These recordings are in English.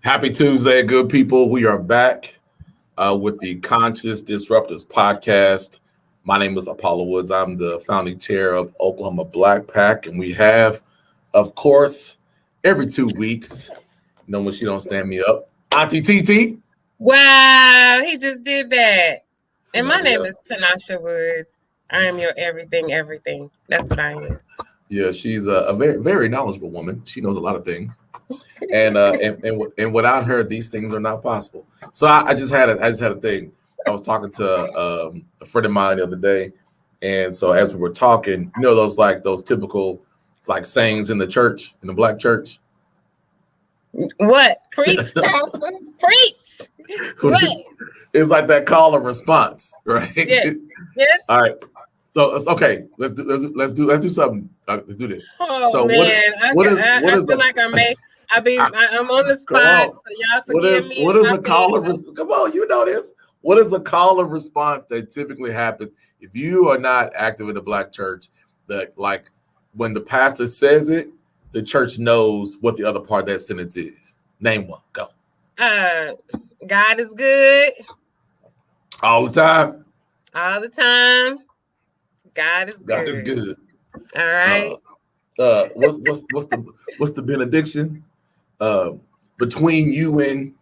Happy Tuesday, good people. We are back with the Conscious Disruptors podcast. My name is Apollo Woods. I'm the founding chair of Oklahoma Black Pack, and we have, of course, every 2 weeks, when she don't stand me up, Auntie TT. Wow, he just did that. And my name is Tanasha Woods. I am your everything. That's what I am. Yeah, she's a very, very knowledgeable woman. She knows a lot of things, and without her, these things are not possible. So I just had a thing. I was talking to a friend of mine the other day, and so as we were talking, those typical sayings in the church, in the black church. What? Preach, pastor. Preach. What? It's like that call and response, right? Yeah. All right. So it's okay. Let's do something. Let's do this. Oh so man, I feel like I'm on the spot. So y'all forgive me. What is a call and response? Come on, you know this. What is a call and response that typically happens if you are not active in the black church? That when the pastor says it, the church knows what the other part of that sentence is. Name one. Go. God is good. All the time. All the time. God is good. God is good. All right. What's the benediction? Between you and.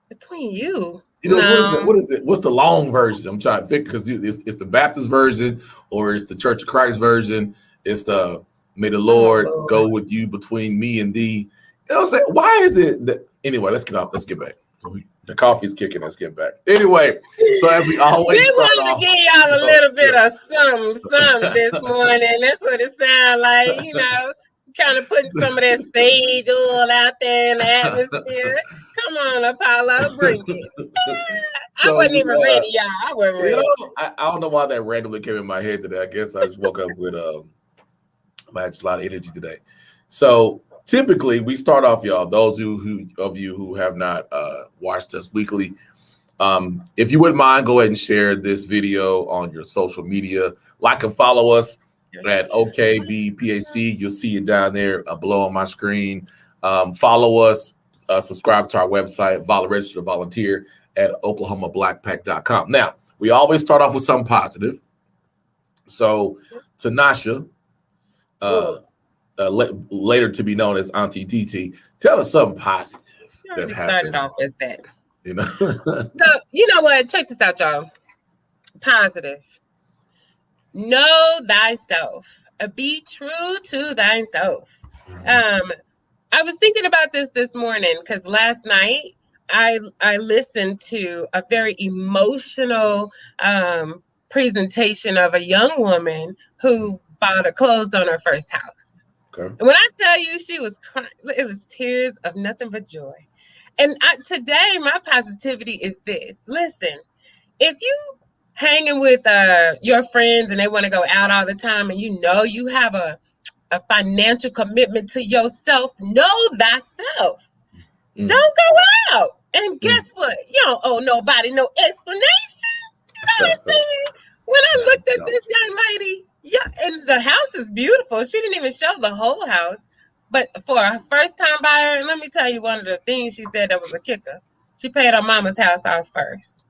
Between you. What is it? What's the long version? I'm trying to figure because it's the Baptist version or it's the Church of Christ version. It's the may the Lord go with you between me and thee. You know what I'm saying? Why is it that anyway? Let's get off. Let's get back. The coffee's kicking. Let's get back. Anyway, so as we always start off, we wanted to give y'all a little bit of something this morning. That's what it sounds like. Kind of putting some of that sage oil out there in the atmosphere. Come on, Apollo, bring it. I wasn't even ready, y'all. I wasn't ready. I don't know why that randomly came in my head today. I guess I just woke up with I had a lot of energy today. So typically we start off, y'all, those of you who have not watched us weekly, if you wouldn't mind, go ahead and share this video on your social media. Like and follow us at OKBPAC. You'll see it down there below on my screen. Follow us, subscribe to our website, register to volunteer at OklahomaBlackPack.com. Now, we always start off with something positive. So, Tanasha, later to be known as Auntie TT, tell us something positive that happened. Started off as that. So, you know what? Check this out, y'all. Positive. Know thyself. Be true to thyself. I was thinking about this morning because last night I listened to a very emotional presentation of a young woman who closed on her first house. Okay. When I tell you she was crying, it was tears of nothing but joy. And today my positivity is this. Listen, if you hanging with your friends and they want to go out all the time and you have a financial commitment to yourself, know thyself. Don't go out. And guess what? You don't owe nobody no explanation. You know what I'm saying? When I looked at this young lady, and the house is beautiful. She didn't even show the whole house. But for a first-time buyer, and let me tell you one of the things she said that was a kicker. She paid her mama's house off first.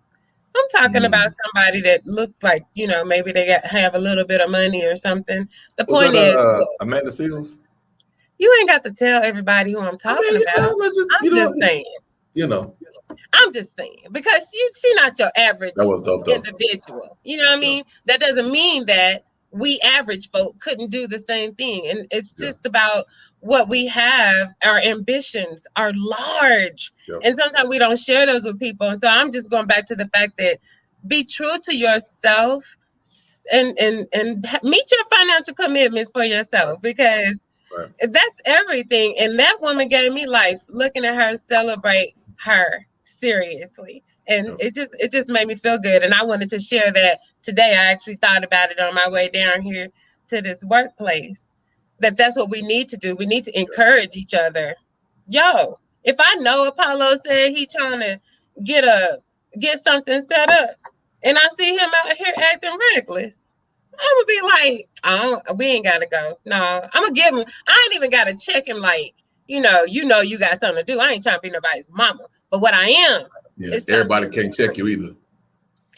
I'm talking about somebody that looks like, maybe they have a little bit of money or something. The point is, Amanda Seals? You ain't got to tell everybody who I'm talking about. I'm just saying. I'm just saying, because she's not your average individual. You know what I mean? That doesn't mean that we average folk couldn't do the same thing. And it's just about what we have. Our ambitions are large. And sometimes we don't share those with people. And so I'm just going back to the fact that be true to yourself and meet your financial commitments for yourself, because that's everything. And that woman gave me life, looking at her, celebrate her seriously. And it just made me feel good. And I wanted to share that today. I actually thought about it on my way down here to this workplace, that's what we need to do. We need to encourage each other. Yo, if I know Apollo said he trying to get something set up and I see him out here acting reckless, I'm gonna be like, we ain't gotta go. No, I'm gonna give him. I ain't even gotta check him like, you got something to do. I ain't trying to be nobody's mama. But what I am is everybody can't check you either.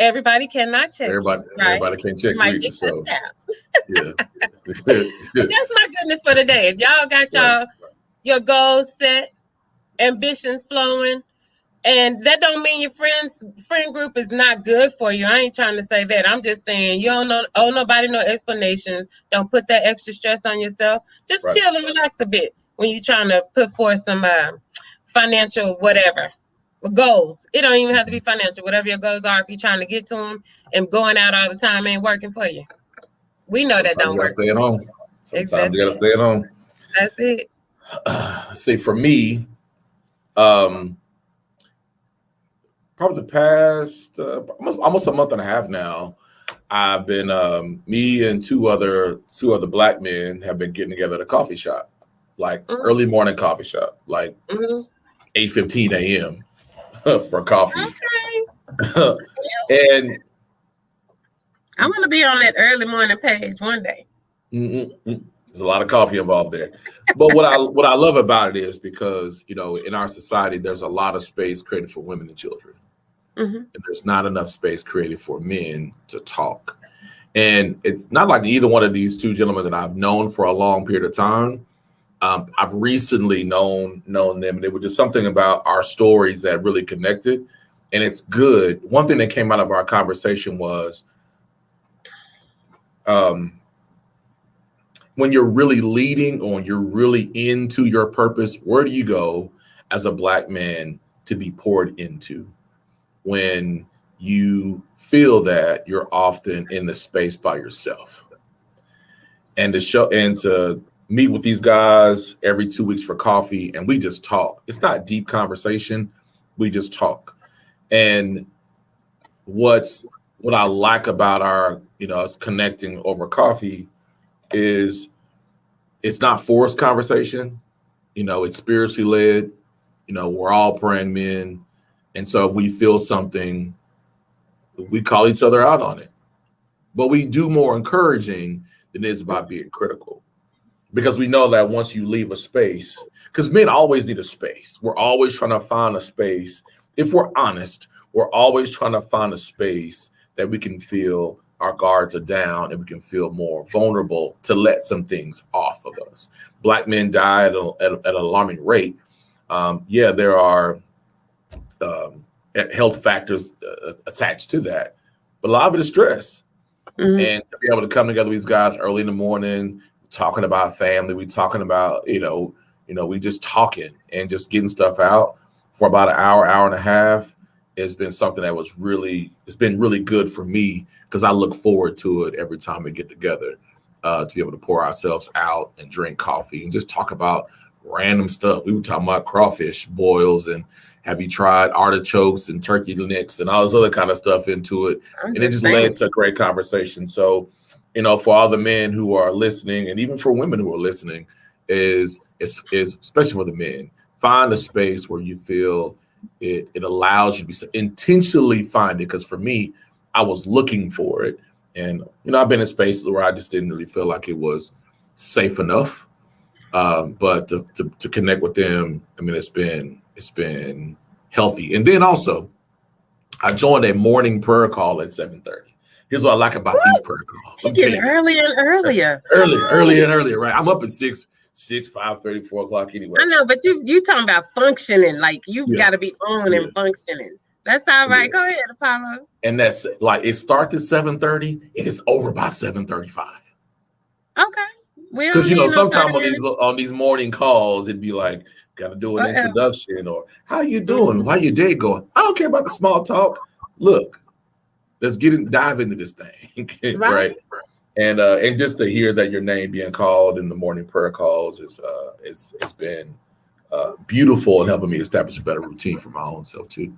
Everybody cannot check everybody can't check you either. So yeah. But that's my goodness for the day. If y'all got your goals set, ambitions flowing, and that don't mean your friend group is not good for you. I ain't trying to say that. I'm just saying you don't owe nobody no explanations. Don't put that extra stress on yourself. Just chill and relax a bit when you're trying to put forth some financial whatever goals. It don't even have to be financial. Whatever your goals are, if you're trying to get to them, and going out all the time ain't working for you. We know that don't work. Stay at home. Sometimes you gotta stay at home. That's it. See, for me, probably the past almost a month and a half now, I've been me and two other Black men have been getting together at a coffee shop, like early morning coffee shop, like 8:15 a.m. for coffee. Okay. And I'm gonna be on that early morning page one day. There's a lot of coffee involved there. But what I love about it is because, in our society, there's a lot of space created for women and children. And there's not enough space created for men to talk. And it's not like either one of these two gentlemen that I've known for a long period of time. I've recently known them, and it was just something about our stories that really connected. And it's good. One thing that came out of our conversation was when you're really leading or you're really into your purpose, where do you go as a Black man to be poured into? When you feel that you're often in the space by yourself, and to meet with these guys every 2 weeks for coffee, and we just talk. It's not deep conversation. We just talk. And what I like about our, us connecting over coffee is it's not forced conversation. It's spiritually led. We're all praying men. And so if we feel something, we call each other out on it. But we do more encouraging than it is about being critical. Because we know that once you leave a space, because men always need a space. We're always trying to find a space. If we're honest, we're always trying to find a space that we can feel our guards are down and we can feel more vulnerable to let some things off of us. Black men die at an alarming rate. There are health factors attached to that, but a lot of it is stress. And to be able to come together with these guys early in the morning, talking about family, we talking about, we just talking and just getting stuff out for about an hour and a half has been something that it's been really good for me because I look forward to it every time we get together to be able to pour ourselves out and drink coffee and just talk about random stuff. We were talking about crawfish boils and have you tried artichokes and turkey necks and all this other kind of stuff into it. And it just led to a great conversation. So, for all the men who are listening and even for women who are listening is especially for the men, find a space where you feel it allows you to be intentionally find it. Because for me, I was looking for it. And, I've been in spaces where I just didn't really feel like it was safe enough. But to connect with them, it's been healthy. And then also, I joined a morning prayer call at 7:30. Here's what I like about these prayer calls. You're getting earlier and earlier. Earlier and earlier, right? I'm up at 6, 5:30, 4 o'clock anyway. I know, but you talking about functioning, like you got to be on and functioning. That's all right. Go ahead, Apollo. And that's like it starts at 7:30. It is over by 7:35. Okay. Because sometimes on these morning calls, it'd be like, got to do an introduction or how you doing? How your day going? I don't care about the small talk. Look, let's dive into this thing, right? And just to hear that your name being called in the morning prayer calls it's been beautiful and helping me establish a better routine for my own self too.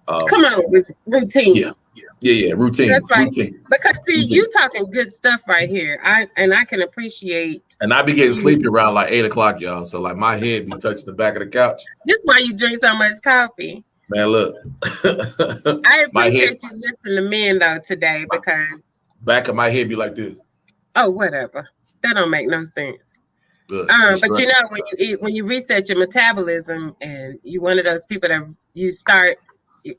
Come on, routine. Yeah, routine. That's right. Routine. Because you talking good stuff right here. I can appreciate. And I be getting sleepy around like 8 o'clock, y'all. So like my head be touching the back of the couch. This is why you drink so much coffee. Man, look. I appreciate you lifting the men though today because back of my head be like this. Oh, whatever. That don't make no sense. Good. But you know, when you eat, when you reset your metabolism, and you're one of those people that you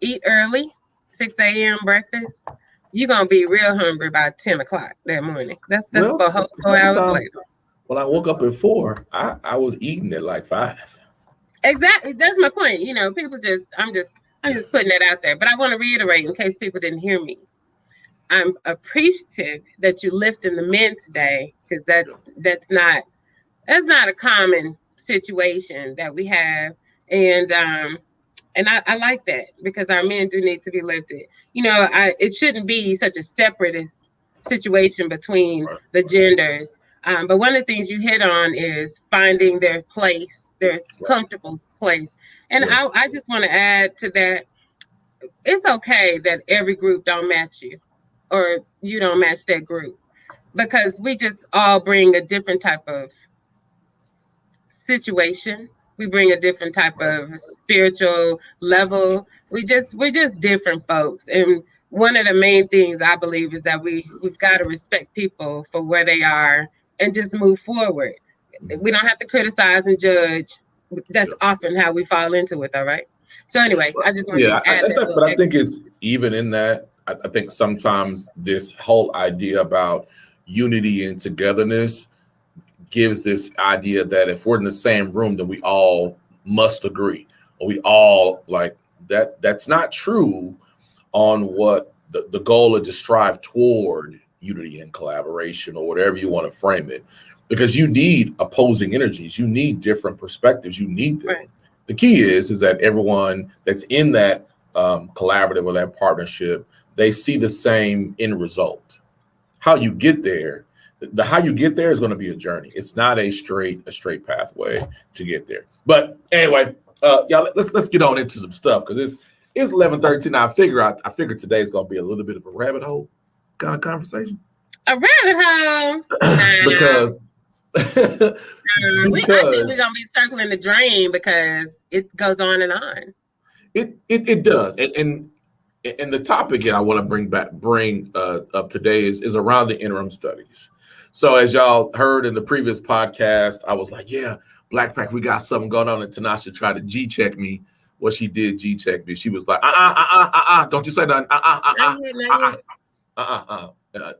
eat early, 6 a.m. breakfast, you're gonna be real hungry by 10 o'clock that morning. That's Well, for a 4 hours couple times later. when I woke up at 4, I was eating at like 5. Exactly. That's my point. You know, people I'm just putting that out there. But I want to reiterate in case people didn't hear me. I'm appreciative that you lifting the men today, because that's not a common situation that we have. And I like that, because our men do need to be lifted. You know, it shouldn't be such a separatist situation between Right. the genders. But one of the things you hit on is finding their place, their Right. comfortable place. And Yeah. I just want to add to that, it's okay that every group don't match you, or you don't match that group, because we just all bring a different type of situation. We bring a different type Right. of spiritual level. We're just different folks. And one of the main things I believe is that we've got to respect people for where they are and just move forward. We don't have to criticize and judge. That's Yeah. often how we fall into it, all right? So anyway, I just wanted Yeah, to add that little but I extra. think it's even in that. I think sometimes this whole idea about unity and togetherness gives this idea that if we're in the same room, then we all must agree, or we all like that. That's not true on what the goal is to strive toward unity and collaboration, or whatever you want to frame it, because you need opposing energies, you need different perspectives, you need them. Right. The key is that everyone that's in that collaborative or that partnership, they see the same end result. How you get there, the how you get there is going to be a journey. It's not a straight pathway to get there. But anyway, y'all, let's get on into some stuff, because it's 11:13. I figure today is going to be a little bit of a rabbit hole kind of conversation. A rabbit hole. Nah. Because I think we're because gonna be circling the drain, because it goes on and on. it does. And the topic I want to bring up today is around the interim studies. So as y'all heard in the previous podcast, I was like, yeah, Black Pack, we got something going on. And Tanasha tried to G check me. What she did G check me. She was like, don't you say nothing.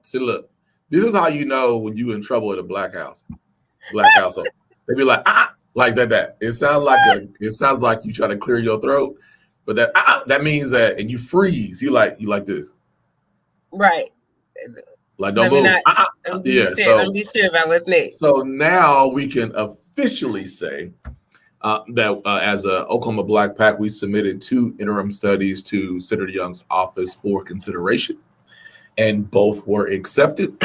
See, look, this is how you know when you in trouble at a black household. They be like, like that. It sounds like you trying to clear your throat, but that means that, and you freeze. You like this, Right. like don't Let me move. not Yeah. Let me be sure about what's next. So now we can officially say that as a Oklahoma Black Pack, we submitted 2 interim studies to Senator Young's office for consideration, and both were accepted.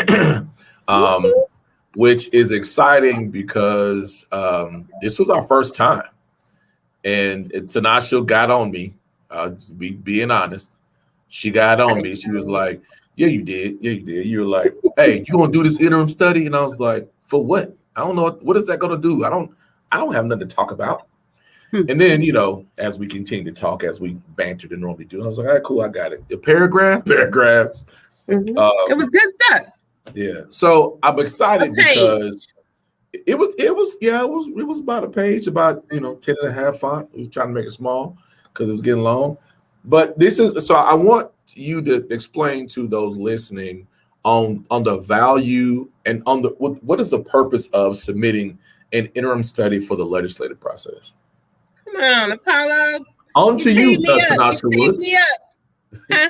Which is exciting, because this was our first time. And Tanasha got on me. Just being honest. She got on me. She was like, yeah, you did. Yeah, you did. You were like, hey, you gonna do this interim study? And I was like, for what? I don't know. What is that gonna do? I don't have nothing to talk about. And then, as we continue to talk, as we bantered and normally do, I was like, all right, cool, I got it. The paragraphs. Mm-hmm. It was good stuff. Yeah. So I'm excited because it was about a page, about 10 and a half font. We was trying to make it small because it was getting long. But so I want you to explain to those listening on the value and on what is the purpose of submitting an interim study for the legislative process. Come on, Apollo. On to you, Tanasha Woods. Me up. Huh?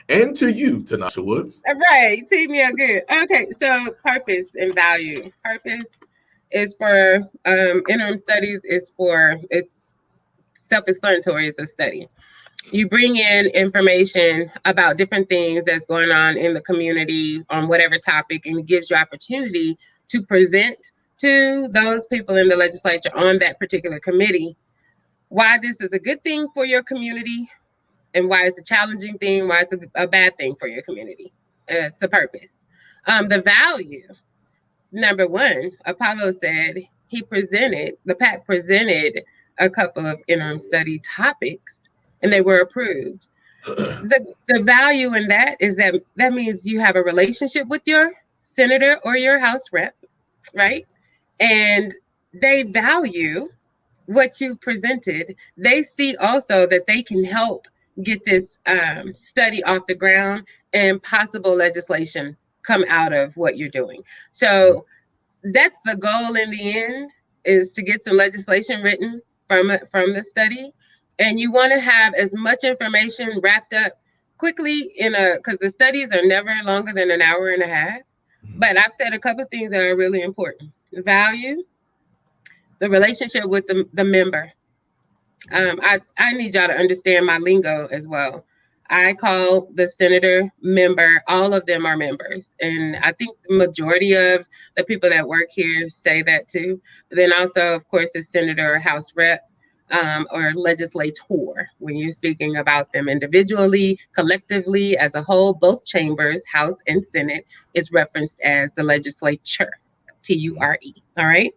and to you, Tanasha Woods. All right, team me up good. Okay, so purpose and value. Purpose is for interim studies. It's self-explanatory. It's a study. You bring in information about different things that's going on in the community on whatever topic, and it gives you opportunity to present to those people in the legislature on that particular committee why this is a good thing for your community, and why it's a challenging thing, why it's a bad thing for your community. It's the purpose. The value, number one, Apollo said the PAC presented a couple of interim study topics, and they were approved. The value in that is that means you have a relationship with your senator or your House rep, right? and they value what you presented. They see also that they can help get this study off the ground and possible legislation come out of what you're doing. So that's the goal in the end, is to get some legislation written from the study. And you want to have as much information wrapped up quickly because the studies are never longer than an hour and a half. But I've said a couple of things that are really important: the value, the relationship with the member. I need y'all to understand my lingo as well. I call the senator member. All of them are members, and I think the majority of the people that work here say that too. But then also, of course, the senator or house rep, or legislator, when you're speaking about them individually, collectively, as a whole. Both chambers, House and Senate, is referenced as the legislature, TURE. All right.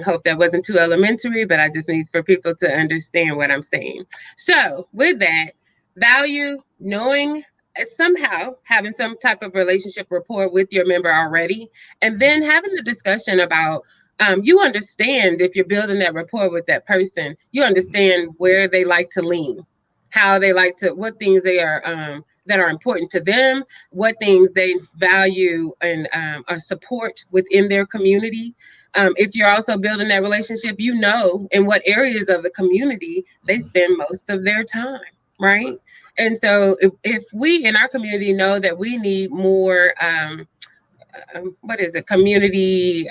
Hope that wasn't too elementary, but I just need for people to understand what I'm saying. So with that, value, knowing, somehow having some type of relationship rapport with your member already, and then having the discussion about, you understand, if you're building that rapport with that person, you understand where they like to lean, how they like to, what things they are, that are important to them, what things they value and or support within their community. If you're also building that relationship, you know in what areas of the community they spend most of their time, right? And so if we in our community know that we need more, what is it, community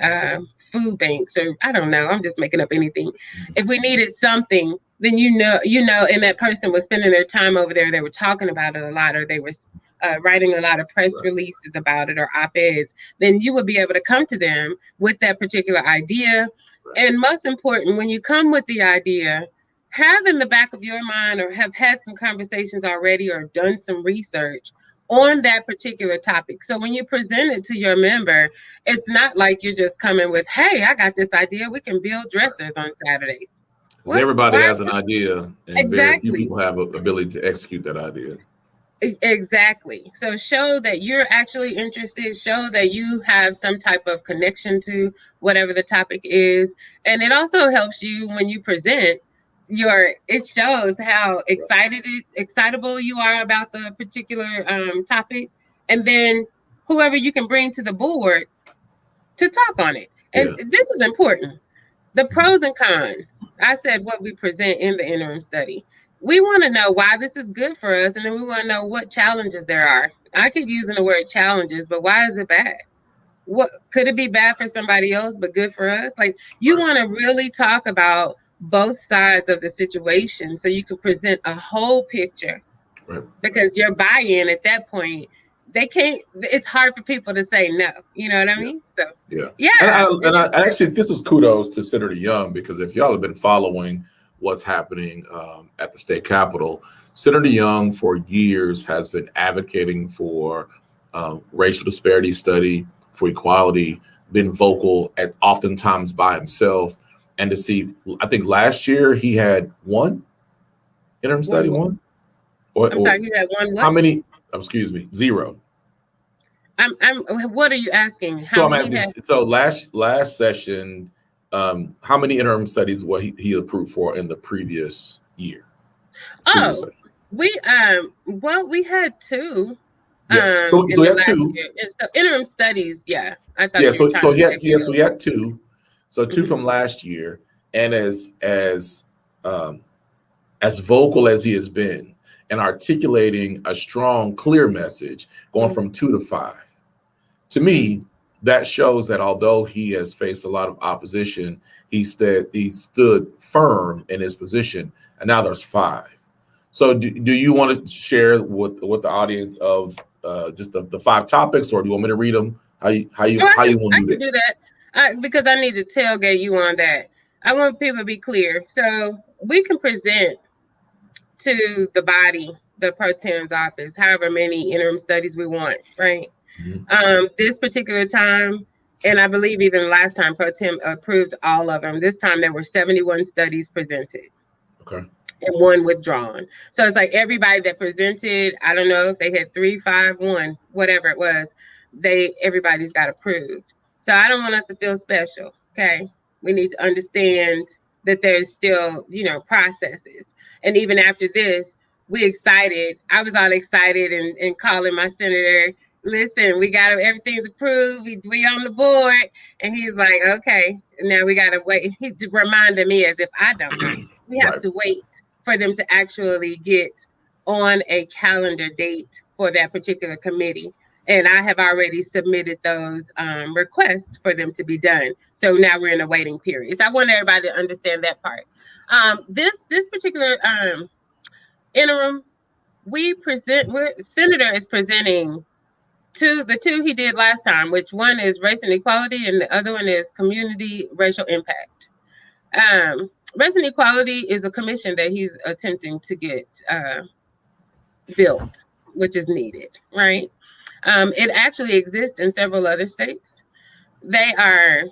food banks, or I don't know, I'm just making up anything. If we needed something, then and that person was spending their time over there, they were talking about it a lot, or they were writing a lot of press releases about it or op-eds, then you would be able to come to them with that particular idea. And most important, when you come with the idea, have in the back of your mind, or have had some conversations already, or done some research on that particular topic. So when you present it to your member, it's not like you're just coming with, hey, I got this idea, we can build dressers on Saturdays. Because everybody has an idea, and very few Exactly. people have an ability to execute that idea. Exactly. So show that you're actually interested, show that you have some type of connection to whatever the topic is. And it also helps you when you present it shows how excitable you are about the particular topic. And then whoever you can bring to the board to talk on it. And this is important. The pros and cons. I said what we present in the interim study. We want to know why this is good for us, and then we want to know what challenges there are. I keep using the word challenges, but why is it bad? What could it be bad for somebody else, but good for us? Like, you want to really talk about both sides of the situation so you can present a whole picture. Right. Because your buy-in at that point, it's hard for people to say no. You know what I mean? So yeah. And I actually, this is kudos to Senator Young, because if y'all have been following what's happening at the state capitol, Senator Young for years has been advocating for racial disparity study, for equality, been vocal at oftentimes by himself. And to see, I think last year he had one interim study, one. I'm sorry, he had one what? How many? Excuse me, zero. What are you asking? So I'm asking. So last session, how many interim studies was he approved for in the previous year? We had two. So he had two. So interim studies, yeah. I thought. Yeah. So he had two. So two from last year, and as vocal as he has been, and articulating a strong, clear message, going from 2 to 5. To me, that shows that although he has faced a lot of opposition, he stood firm in his position, and now there's 5. So do you want to share with the audience of just the 5 topics, or do you want me to read them? How you want to do that? Because I need to tailgate you on that. I want people to be clear. So we can present to the body, the pro tem's office, however many interim studies we want, right? Mm-hmm. This particular time, and I believe even last time pro tem approved all of them. This time there were 71 studies presented. Okay. And 1 withdrawn. So it's like everybody that presented, I don't know if they had 3, 5, 1, whatever it was, everybody's got approved. So I don't want us to feel special. Okay. We need to understand that there's still, processes. And even after this, we excited. I was all excited and calling my senator. Listen, we got everything's approved. We on the board. And he's like, okay, now we got to wait. He reminded me as if I don't know. We have Right. to wait for them to actually get on a calendar date for that particular committee. And I have already submitted those requests for them to be done. So now we're in a waiting period. So I want everybody to understand that part. This particular interim, Senator is presenting the two he did last time, which one is race and equality, and the other one is community racial impact. Race and equality is a commission that he's attempting to get built, which is needed, right? It actually exists in several other states. They are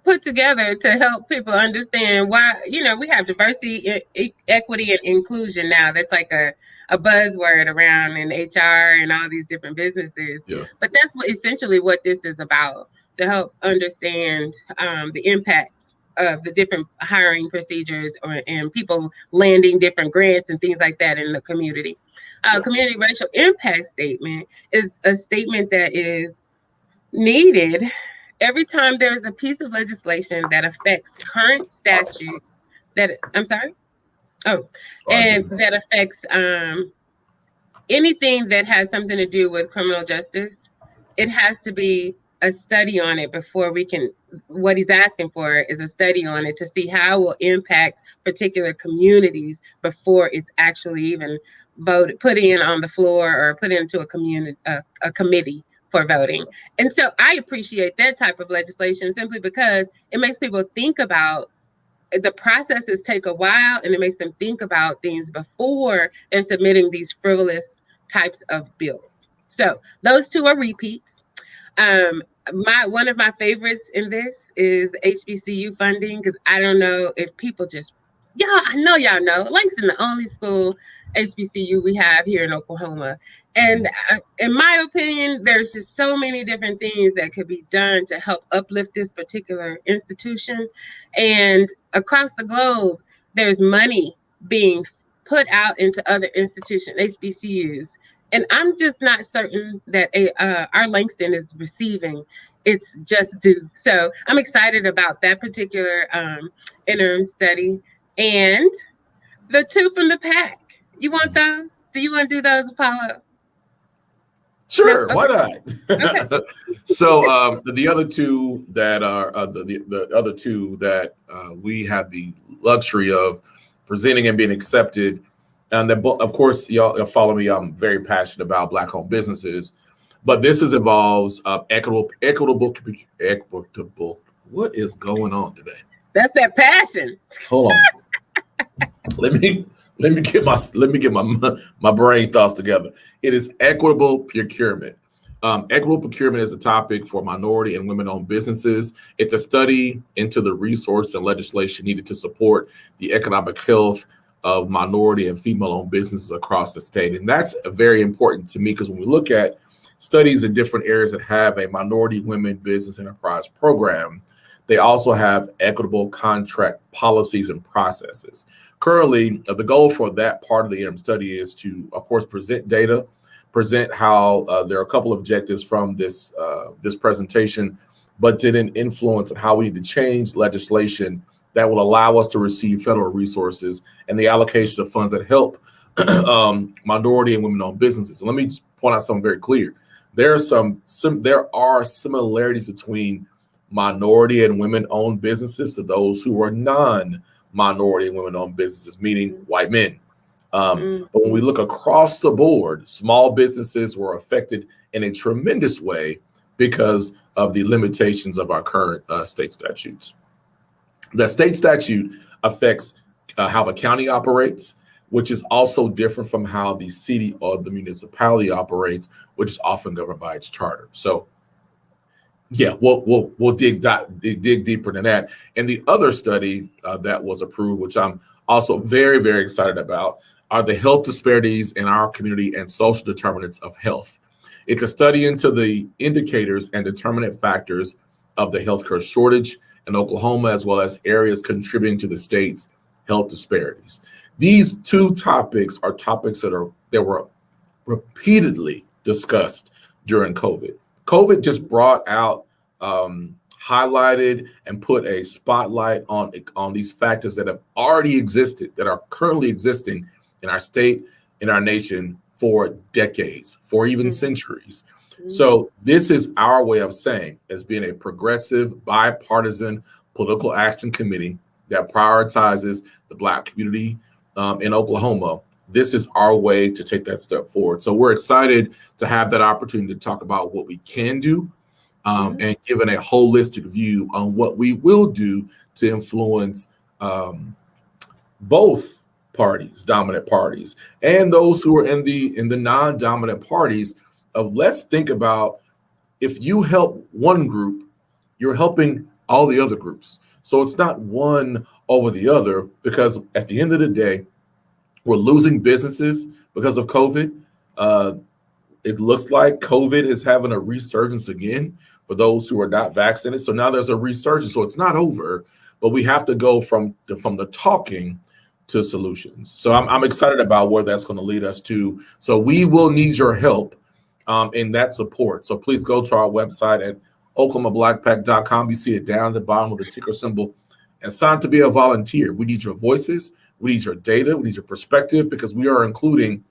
put together to help people understand why, we have diversity, equity, and inclusion now. That's like a buzzword around in HR and all these different businesses. Yeah. But that's essentially what this is about, to help understand the impact of the different hiring procedures and people landing different grants and things like that in the community. Community racial impact statement is a statement that is needed every time there is a piece of legislation that affects current statute that that affects anything that has something to do with criminal justice. It has to be a study on it before we can. What he's asking for is a study on it to see how it will impact particular communities before it's actually even put in on the floor or put into a committee for voting. And so I appreciate that type of legislation simply because it makes people think about the processes take a while, and it makes them think about things before they're submitting these frivolous types of bills. So those two are repeats. One of my favorites in this is HBCU funding, because I don't know if people I know y'all know Langston, the only school HBCU we have here in Oklahoma. And in my opinion, there's just so many different things that could be done to help uplift this particular institution. And across the globe, there's money being put out into other institutions, HBCUs. And I'm just not certain that our Langston is receiving its just due. So I'm excited about that particular interim study. And the two from the pack. You want those? Do you want to do those, Apollo? Sure, No? Okay. Why not? Okay. So the other two that are the other two that we have the luxury of presenting and being accepted, and of course y'all follow me. I'm very passionate about Black-owned businesses, but this involves equitable. What is going on today? That's that passion. Hold on. Let me get my brain thoughts together. It is equitable procurement. Equitable procurement is a topic for minority and women-owned businesses. It's a study into the resource and legislation needed to support the economic health of minority and female-owned businesses across the state. And that's very important to me, because when we look at studies in different areas that have a minority women business enterprise program, they also have equitable contract policies and processes. Currently, the goal for that part of the interim study is to, of course, present data, present how there are a couple of objectives from this presentation, but to then influence on how we need to change legislation that will allow us to receive federal resources and the allocation of funds that help minority and women-owned businesses. And let me just point out something very clear. There are similarities between minority and women-owned businesses to those who are non-minority and women-owned businesses, meaning white men. But when we look across the board, small businesses were affected in a tremendous way because of the limitations of our current state statutes. The state statute affects how the county operates, which is also different from how the city or the municipality operates, which is often governed by its charter. So yeah, we'll dig deeper than that. And the other study that was approved, which I'm also very, very excited about, are the health disparities in our community and social determinants of health. It's a study into the indicators and determinant factors of the healthcare shortage in Oklahoma, as well as areas contributing to the state's health disparities. These two topics are topics that were repeatedly discussed during COVID. COVID just brought out, highlighted, and put a spotlight on these factors that have already existed, that are currently existing in our state, in our nation for decades, for even centuries. So this is our way of saying, as being a progressive, bipartisan political action committee that prioritizes the Black community in Oklahoma, this is our way to take that step forward. So we're excited to have that opportunity to talk about what we can do, and given a holistic view on what we will do to influence both parties, dominant parties, and those who are in the non-dominant parties. Let's think about, if you help one group, you're helping all the other groups. So it's not one over the other, because at the end of the day, we're losing businesses because of COVID. It looks like COVID is having a resurgence again for those who are not vaccinated. So now there's a resurgence. So it's not over, but we have to go from the talking to solutions. So I'm excited about where that's going to lead us to. So we will need your help in that support. So please go to our website at oklahomablackpack.com. You see it down at the bottom with the ticker symbol, and sign to be a volunteer. We need your voices. We need your data. We need your perspective, because we are including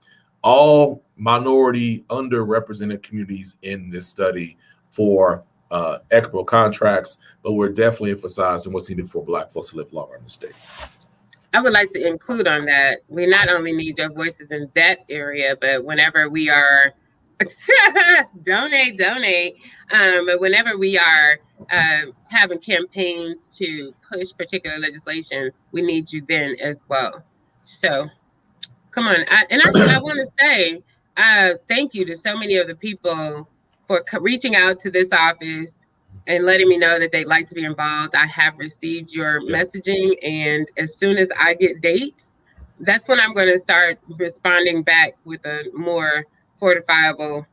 all minority, underrepresented communities in this study for equitable contracts, but we're definitely emphasizing what's needed for Black folks to live longer in the state. I would like to include on that, we not only need your voices in that area, but whenever we are donate, but whenever we are having campaigns to push particular legislation, we need you then as well. So come on. I want to say thank you to so many of the people for reaching out to this office and letting me know that they'd like to be involved. I have received your messaging, and as soon as I get dates, that's when I'm going to start responding back with a more fortifiable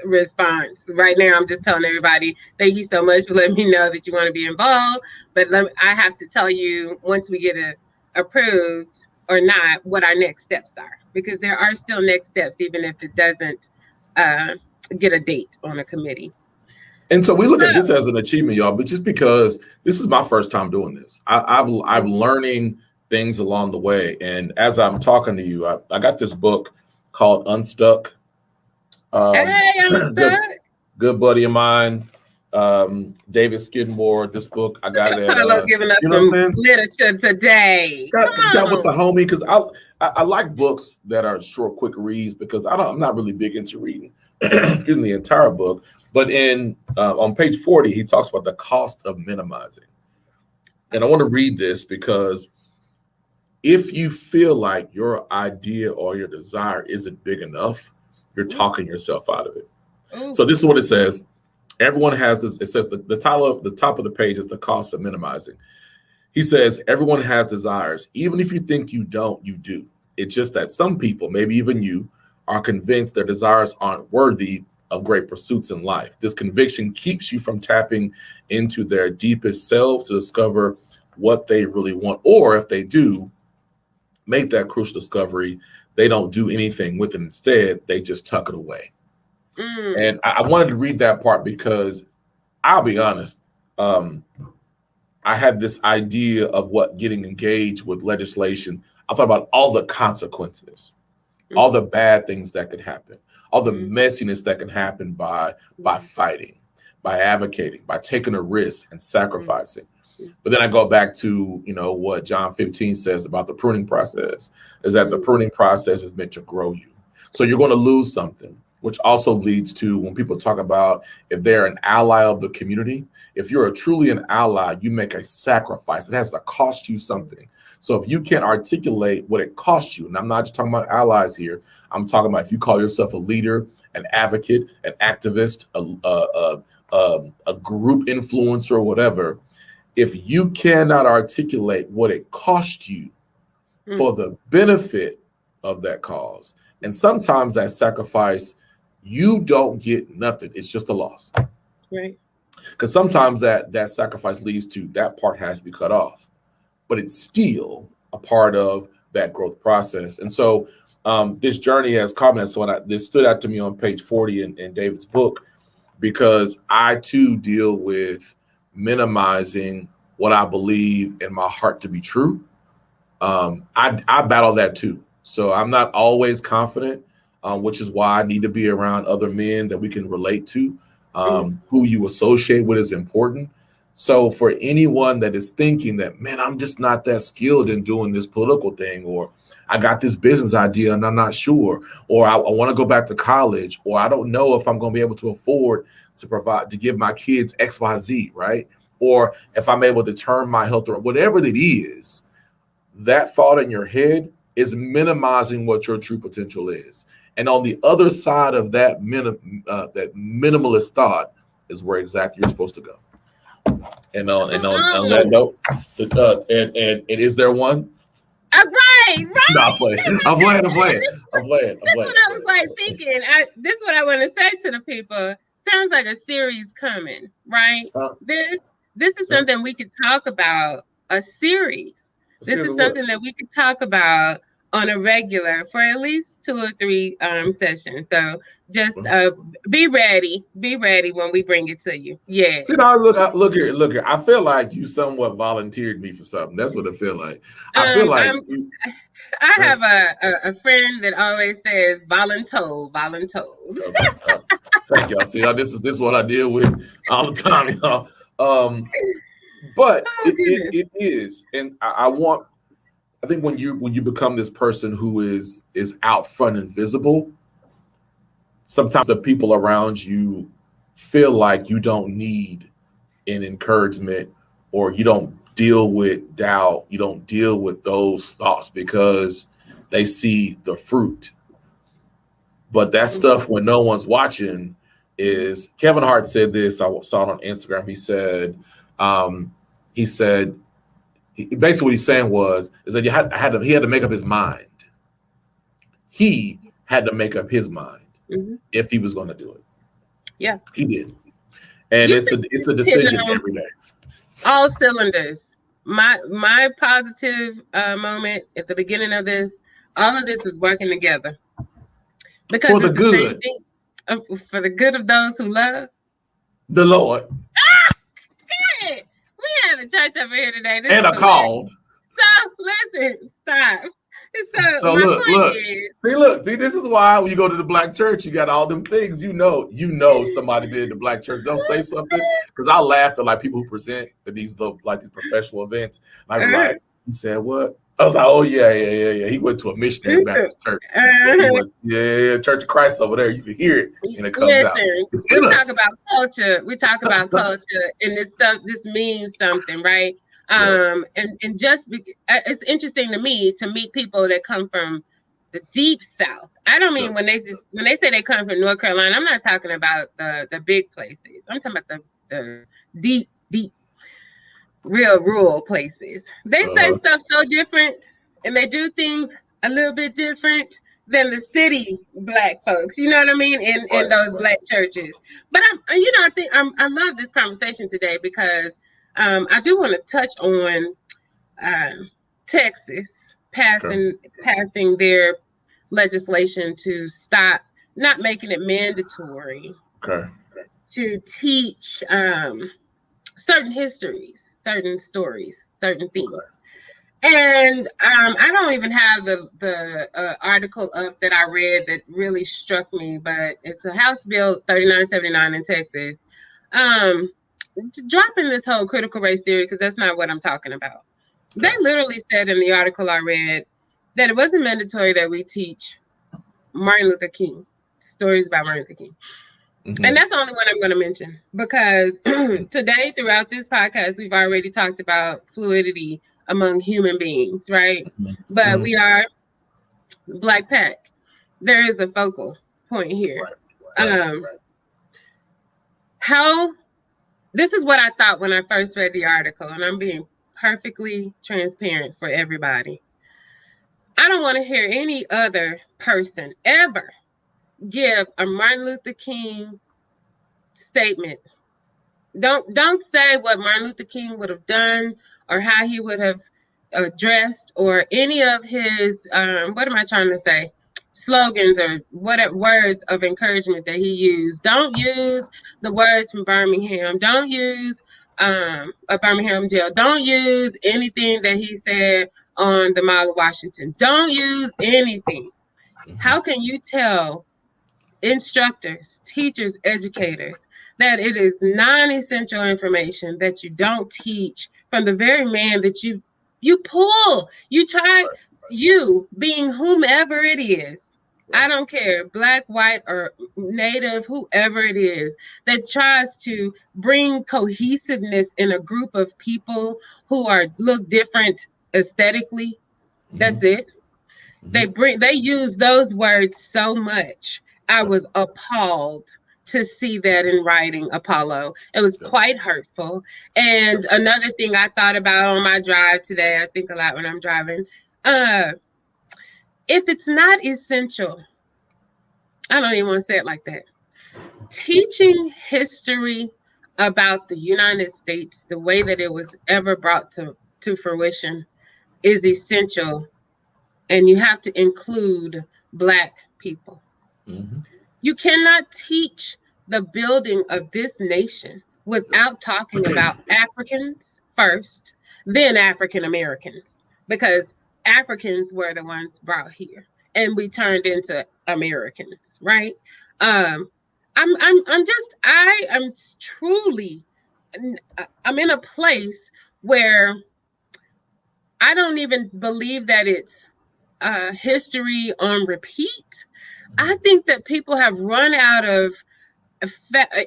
response. Right now, I'm just telling everybody, thank you so much for letting me know that you want to be involved. But I have to tell you, once we get approved or not, what our next steps are, because there are still next steps, even if it doesn't get a date on a committee. And so we look at this as an achievement, y'all, but just because this is my first time doing this, I'm learning things along the way. And as I'm talking to you, I got this book called Unstuck. Hey, Unstuck. Good buddy of mine, David Skidmore. This book, I got it at giving us some literature today. Got with the homie, because I like books that are short, quick reads, because I'm not really big into reading excuse me, the entire book. But on page 40, he talks about the cost of minimizing. And I want to read this, because if you feel like your idea or your desire isn't big enough, you're talking yourself out of it. So this is what it says. Everyone has this. It says the title of the top of the page is the cost of minimizing. He says, everyone has desires. Even if you think you don't, you do. It's just that some people, maybe even you, are convinced their desires aren't worthy of great pursuits in life. This conviction keeps you from tapping into their deepest selves to discover what they really want. Or if they do make that crucial discovery, they don't do anything with it. Instead, they just tuck it away. And I wanted to read that part, because I'll be honest, I had this idea of what getting engaged with legislation. I thought about all the consequences, all the bad things that could happen, all the messiness that can happen by fighting, by advocating, by taking a risk and sacrificing. But then I go back to, what John 15 says about the pruning process, is that the pruning process is meant to grow you. So you're going to lose something, which also leads to, when people talk about if they're an ally of the community, if you're truly an ally, you make a sacrifice. It has to cost you something. So if you can't articulate what it costs you, and I'm not just talking about allies here, I'm talking about if you call yourself a leader, an advocate, an activist, a group influencer, or whatever, if you cannot articulate what it costs you for the benefit of that cause, and sometimes that sacrifice, you don't get nothing. It's just a loss. Right. Because sometimes that sacrifice leads to that part has to be cut off, but it's still a part of that growth process. And so this journey has commented. So this stood out to me on page 40 in David's book, because I too deal with minimizing what I believe in my heart to be true. I battle that too. So I'm not always confident, which is why I need to be around other men that we can relate to. Who you associate with is important. So for anyone that is thinking that, man, I'm just not that skilled in doing this political thing, or I got this business idea and I'm not sure, or I want to go back to college, or I don't know if I'm going to be able to afford to provide, to give my kids XYZ, right? Or if I'm able to turn my health around, whatever it is, that thought in your head is minimizing what your true potential is. And on the other side of that minimalist thought is where exactly you're supposed to go. And on that note, and is there one? Right. No, I'm playing. I'm playing. This is what I was like thinking. This is what I want to say to the people. Sounds like a series coming, right? This is something we could talk about. A series. This is something that we could talk about on a regular for at least 2 or 3 sessions. So just be ready when we bring it to you. Yeah. See, now look here. I feel like you somewhat volunteered me for something. That's what I feel like. I feel like I have a friend that always says voluntold. Thank y'all. See, this is what I deal with all the time, y'all. But it is, and I think when you become this person who is out front and visible, sometimes the people around you feel like you don't need an encouragement, or you don't deal with doubt, you don't deal with those thoughts because they see the fruit. But that stuff, when no one's watching, is Kevin Hart said this. I saw it on Instagram. He said basically what he's saying is that he had to make up his mind. He had to make up his mind if he was going to do it. Yeah, he did, and it's a decision every day. All cylinders. My positive moment at the beginning of this, all of this is working together because for the good, for the good of those who love the Lord. We have a church over here today. And a called. So listen, stop. So look. See, this is why when you go to the black church, you got all them things. You know somebody did the black church. Don't say something, because I laugh at like people who present at these professional events. I'm like, he said what? I was like, oh yeah. He went to a missionary Baptist church. Church of Christ over there. You can hear it, and it comes out. It's in us. Talk about culture. We talk about culture, and this means something, right? And just it's interesting to me to meet people that come from the deep South. I don't mean when they say they come from North Carolina. I'm not talking about the big places. I'm talking about the deep real rural places. They say stuff so different, and they do things a little bit different than the city black folks. You know what I mean? In those black churches. But I love this conversation today because I do want to touch on Texas passing their legislation to stop, not making it mandatory to teach certain histories, certain stories, certain things. And I don't even have the article up that I read that really struck me, but it's a House Bill 3979 in Texas, dropping this whole critical race theory, because that's not what I'm talking about. They literally said in the article I read that it wasn't mandatory that we teach Martin Luther King, stories about Martin Luther King. And that's the only one I'm going to mention, because today, throughout this podcast, we've already talked about fluidity among human beings, right? But we are Black Pack. There is a focal point here. How this is what I thought when I first read the article, and I'm being perfectly transparent for everybody. I don't want to hear any other person ever give a Martin Luther King statement don't say what Martin Luther King would have done or how he would have addressed or any of his what am I trying to say? Slogans or what words of encouragement that he used. Don't use the words from Birmingham. Don't use a Birmingham jail. Don't use anything that he said on the Mall of Washington. Don't use anything. How can you tell instructors, teachers, educators that it is non-essential information that you don't teach from the very man that you pull? You try, you being whomever it is, I don't care, black, white, or native, whoever it is, that tries to bring cohesiveness in a group of people who are look different aesthetically. That's it. They use those words so much. I was appalled to see that in writing, Apollo. It was quite hurtful. And another thing I thought about on my drive today, I think a lot when I'm driving, if it's not essential, I don't even want to say it like that. Teaching history about the United States, the way that it was ever brought to fruition, is essential. And you have to include Black people. You cannot teach the building of this nation without talking about Africans first, then African Americans, because Africans were the ones brought here and we turned into Americans, right? I'm truly, I'm in a place where I don't even believe that it's history on repeat. I think that people have run out of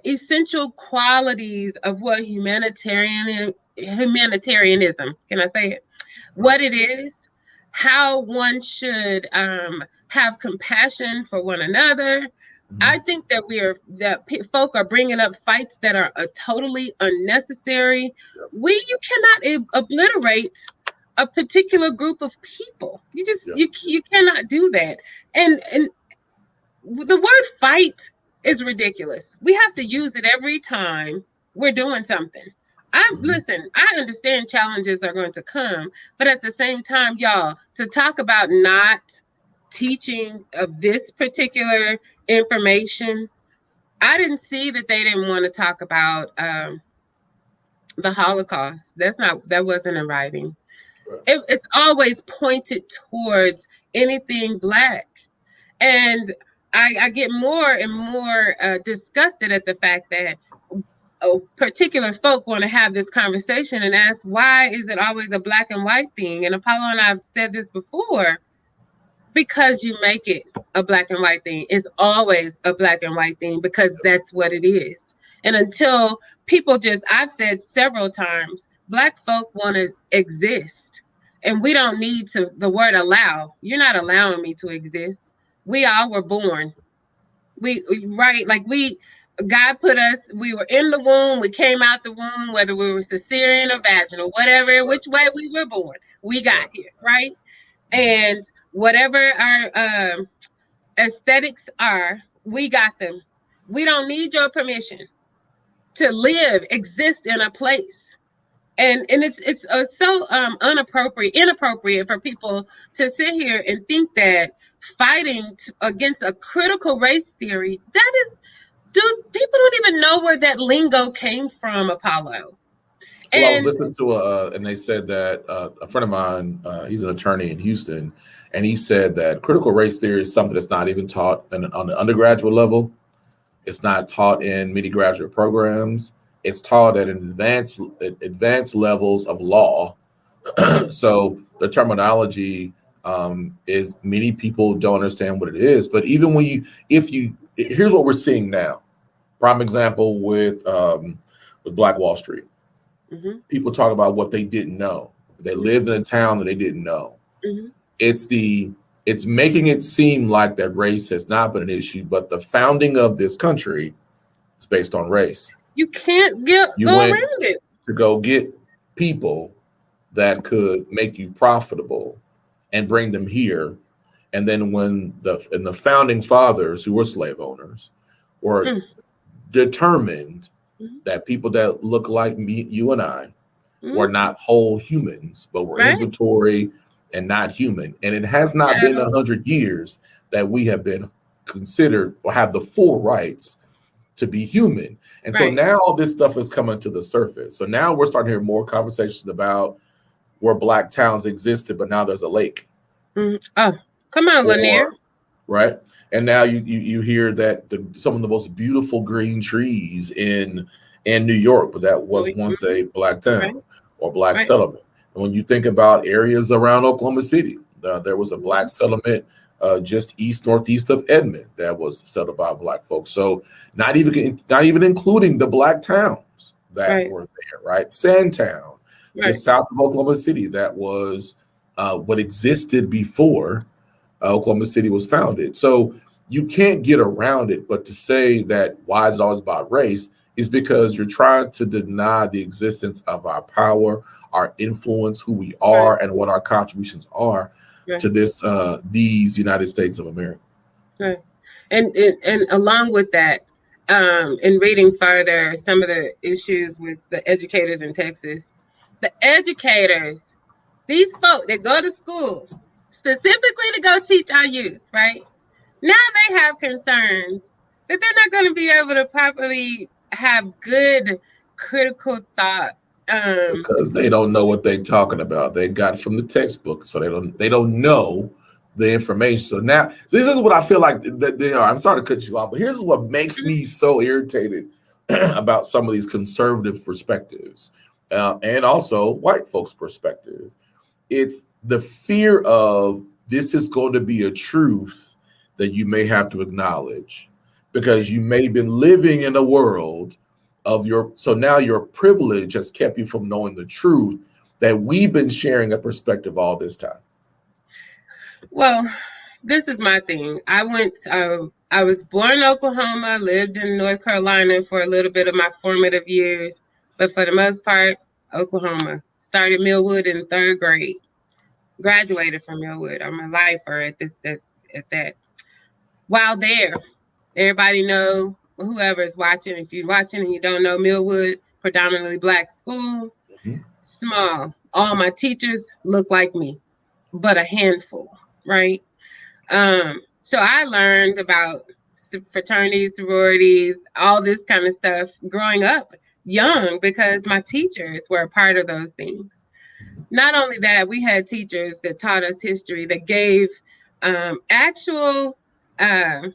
essential qualities of what humanitarianism, can I say it? What it is, how one should have compassion for one another. I think that folk are bringing up fights that are totally unnecessary. You cannot obliterate a particular group of people. You cannot do that. And the word fight is ridiculous. We have to use it every time we're doing something. Listen, I understand challenges are going to come, but at the same time, y'all, to talk about not teaching of this particular information, I didn't see that they didn't want to talk about the Holocaust. That wasn't in writing. It's always pointed towards anything Black. And I get more and more disgusted at the fact that particular folk want to have this conversation and ask, why is it always a black and white thing? And Apollo and I've said this before, because you make it a black and white thing. It's always a black and white thing because that's what it is. And until people I've said several times, Black folk want to exist. And we don't need the word allow. You're not allowing me to exist. We all were born. God put us, we were in the womb, we came out the womb, whether we were cesarean or vaginal, whatever, which way we were born, we got here, right? And whatever our aesthetics are, we got them. We don't need your permission to exist in a place. And it's so inappropriate for people to sit here and think that fighting against a critical race theory, people don't even know where that lingo came from, Apollo. Well, I was listening to and they said that a friend of mine, he's an attorney in Houston, and he said that critical race theory is something that's not even taught on the undergraduate level. It's not taught in many graduate programs. It's taught at advanced levels of law. So the terminology is, many people don't understand what it is. But even here's what we're seeing now. Prime example with Black Wall Street. People talk about what they didn't know. They lived in a town that they didn't know. It's making it seem like that race has not been an issue, but the founding of this country is based on race. You can't go around it. To go get people that could make you profitable and bring them here. And then when the founding fathers, who were slave owners, were determined that people that look like me, you and I, were Mm-hmm. not whole humans, but were Right? inventory and not human. And it has not been Yeah. 100 years that we have been considered or have the full rights to be human. And so Right. now all this stuff is coming to the surface. So now we're starting to hear more conversations about where black towns existed, but now there's a lake. Mm-hmm. Oh, come on, Lanier. Or right. And now you hear that some of the most beautiful green trees in New York, but that was once a black Right. town or black Right. settlement. And when you think about areas around Oklahoma City, there was a black settlement just northeast of Edmond that was settled by black folks. So not even including the black towns that Right. were there, right? Sandtown, Right. just south of Oklahoma City, that was what existed before Oklahoma City was founded. So you can't get around it. But to say that why is it always about race is because you're trying to deny the existence of our power, our influence, who we are, Right. and what our contributions are Right. to these United States of America. Right. And along with that, in reading further some of the issues with the educators in Texas, the educators, these folk that go to school specifically to go teach our youth, right? Now they have concerns that they're not going to be able to properly have good critical thought. Because they don't know what they're talking about. They got it from the textbook, so they don't know the information. So now, so this is what I feel like that they are. I'm sorry to cut you off, but here's what makes me so irritated about some of these conservative perspectives, and also white folks' perspective. It's the fear of this is going to be a truth that you may have to acknowledge because you may have been living in a world of your, so now your privilege has kept you from knowing the truth that we've been sharing a perspective all this time. Well, this is my thing. I was born in Oklahoma, lived in North Carolina for a little bit of my formative years, but for the most part, Oklahoma. Started Millwood in third grade. Graduated from Millwood. I'm a lifer at that. While there, everybody know, whoever is watching, if you're watching and you don't know, Millwood, predominantly black school, Mhm. small. All my teachers look like me, but a handful, right? So I learned about fraternities, sororities, all this kind of stuff growing up young because my teachers were a part of those things. Not only that, we had teachers that taught us history that gave actual and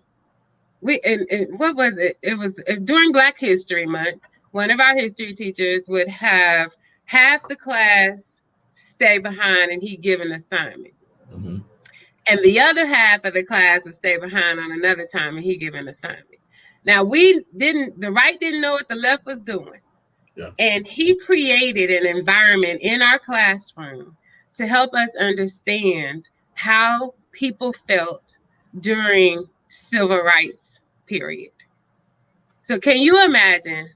what was it? It was during Black History Month. One of our history teachers would have half the class stay behind and he'd give an assignment. Mhm. And the other half of the class would stay behind on another time and he'd give an assignment. Now the right didn't know what the left was doing. Yeah. And he created an environment in our classroom to help us understand how people felt during civil rights period. So can you imagine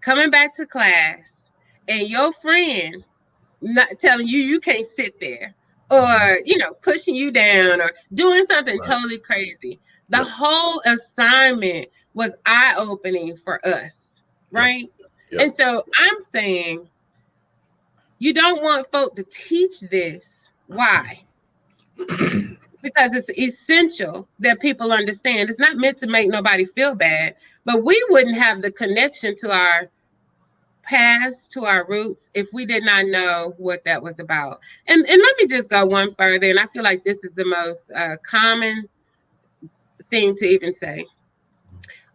coming back to class and your friend not telling you you can't sit there or pushing you down or doing something Right. totally crazy? The Yep. whole assignment was eye-opening for us, Yep. right? Yep. And so I'm saying you don't want folk to teach this. Why? Because it's essential that people understand. It's not meant to make nobody feel bad, but we wouldn't have the connection to our past, to our roots, if we did not know what that was about. And let me just go one further, and I feel like this is the most common thing to even say.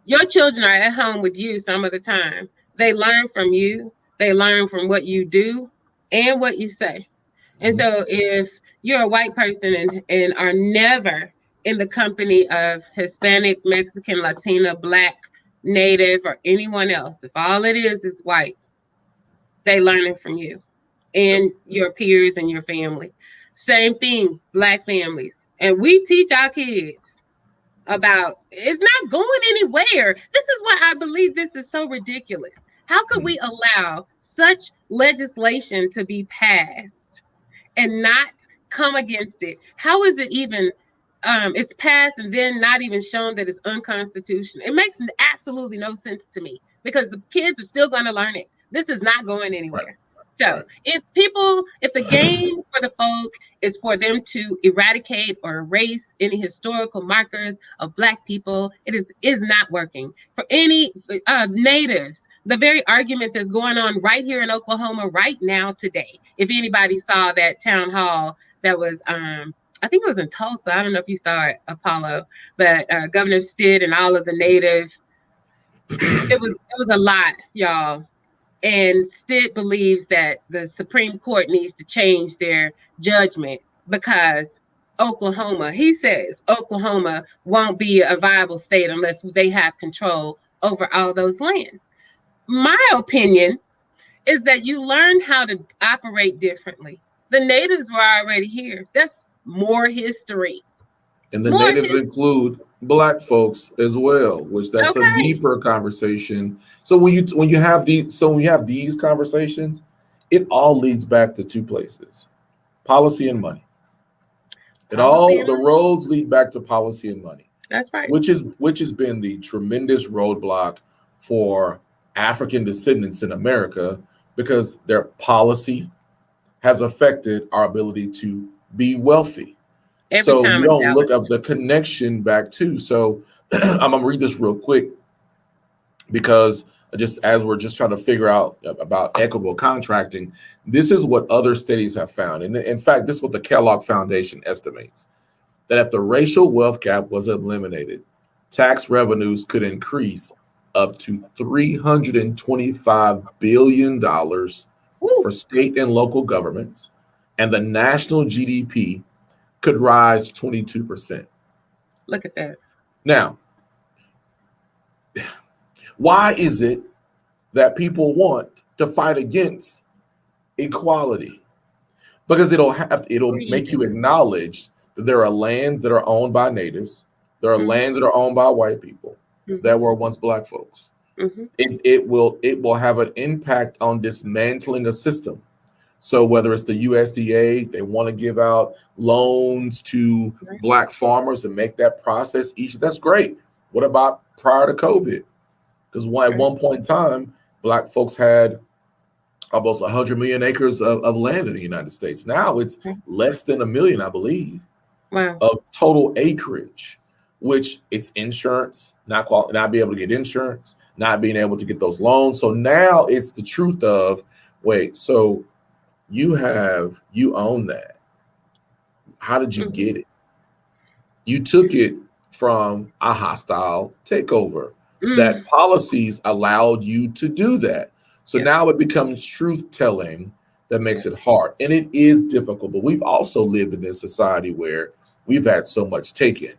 Your children are at home with you some of the time. They learn from you. They learn from what you do and what you say. And Mhm. so if you're a white person and are never in the company of Hispanic, Mexican, Latina, Black, Native, or anyone else, if all it is white, they learning from you Yep. and your peers and your family. Same thing, Black families. And we teach our kids about it's not going anywhere. This is why I believe this is so ridiculous. How could we allow such legislation to be passed and not come against it? How is it even it's passed and then not even shown that it's unconstitutional? It makes absolutely no sense to me. because the kids are still going to learn it. This is not going Right. anywhere. So Right. if the game for the folk is for them to eradicate or erase any historical markers of Black people, it is not working. For any natives, the very argument that's going on right here in Oklahoma right now today, if anybody saw that town hall that was, I think it was in Tulsa. I don't know if you saw it, Apollo, but Governor Stitt and all of the native, it was a lot, y'all. And Stitt believes that the Supreme Court needs to change their judgment because he says Oklahoma won't be a viable state unless they have control over all those lands. My opinion is that you learn how to operate differently. The natives were already here. That's more history. And the More natives history. include Black folks as well, which that's a Okay. deeper conversation. So when you have these conversations, it all leads back to two places: policy and money. The roads lead back to policy and money, That's right. which has been the tremendous roadblock for African descendants in America, because their policy has affected our ability to be wealthy. Every So time you a don't ballot. look up the connection back to. So I'm gonna read this real quick, because just as we're just trying to figure out about equitable contracting, this is what other studies have found. And in fact, this is what the Kellogg Foundation estimates: that if the racial wealth gap was eliminated, tax revenues could increase up to $325 billion for state and local governments, and the national GDP could rise 22%. Look at that. Now, why is it that people want to fight against equality? Because it'll make you acknowledge that there are lands that are owned by natives, there are lands that are owned by white people that were once Black folks. It will have an impact on dismantling a system. So whether it's the USDA, they want to give out loans to Black farmers and make that process easy. That's great. What about prior to COVID? Because at one point in time, Black folks had almost 100 million acres of land in the United States. Now it's less than a million, I believe, of total acreage, which it's insurance, not be able to get insurance, not being able to get those loans. So now it's the truth of, wait, so you own that. How did you get it? You took it from a hostile takeover. That policies allowed you to do that. So now it becomes truth telling that makes it hard. And it is difficult, but we've also lived in a society where we've had so much taken.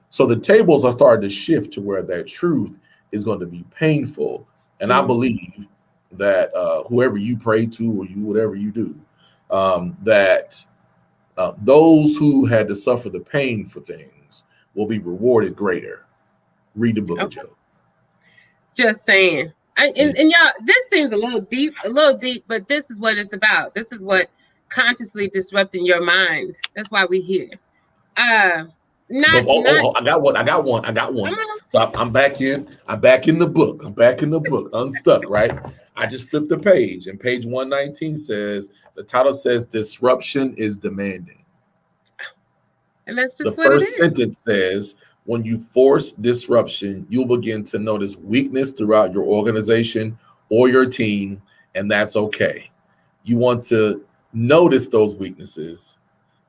So the tables are starting to shift to where that truth is going to be painful. And I believe that whoever you pray to, or whatever you do, that those who had to suffer the pain for things will be rewarded greater. Read the book of Job. Just saying. And y'all, this seems a little deep, but this is what it's about. This is what consciously disrupting your mind. That's why we're here. I got one. So I'm back in the book. Unstuck, right? I just flipped the page, and page 119 says, the title says Disruption is Demanding. And that's just the first sentence says, when you force disruption, you'll begin to notice weakness throughout your organization or your team, and that's okay. You want to notice those weaknesses.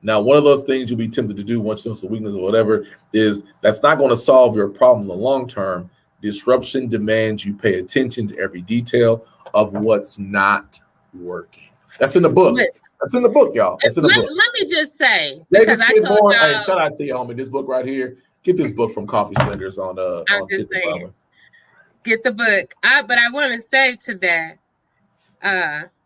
Now, one of those things you'll be tempted to do once you notice the weakness or whatever is that's not going to solve your problem in the long term. Disruption demands you pay attention to every detail of what's not working. That's in the book. That's in the book, y'all. That's in the book. Let me just say, because I told y'all, hey, shout out to you, homie. This book right here. Get this book from Coffee Slingers on saying, get the book. But I want to say to that,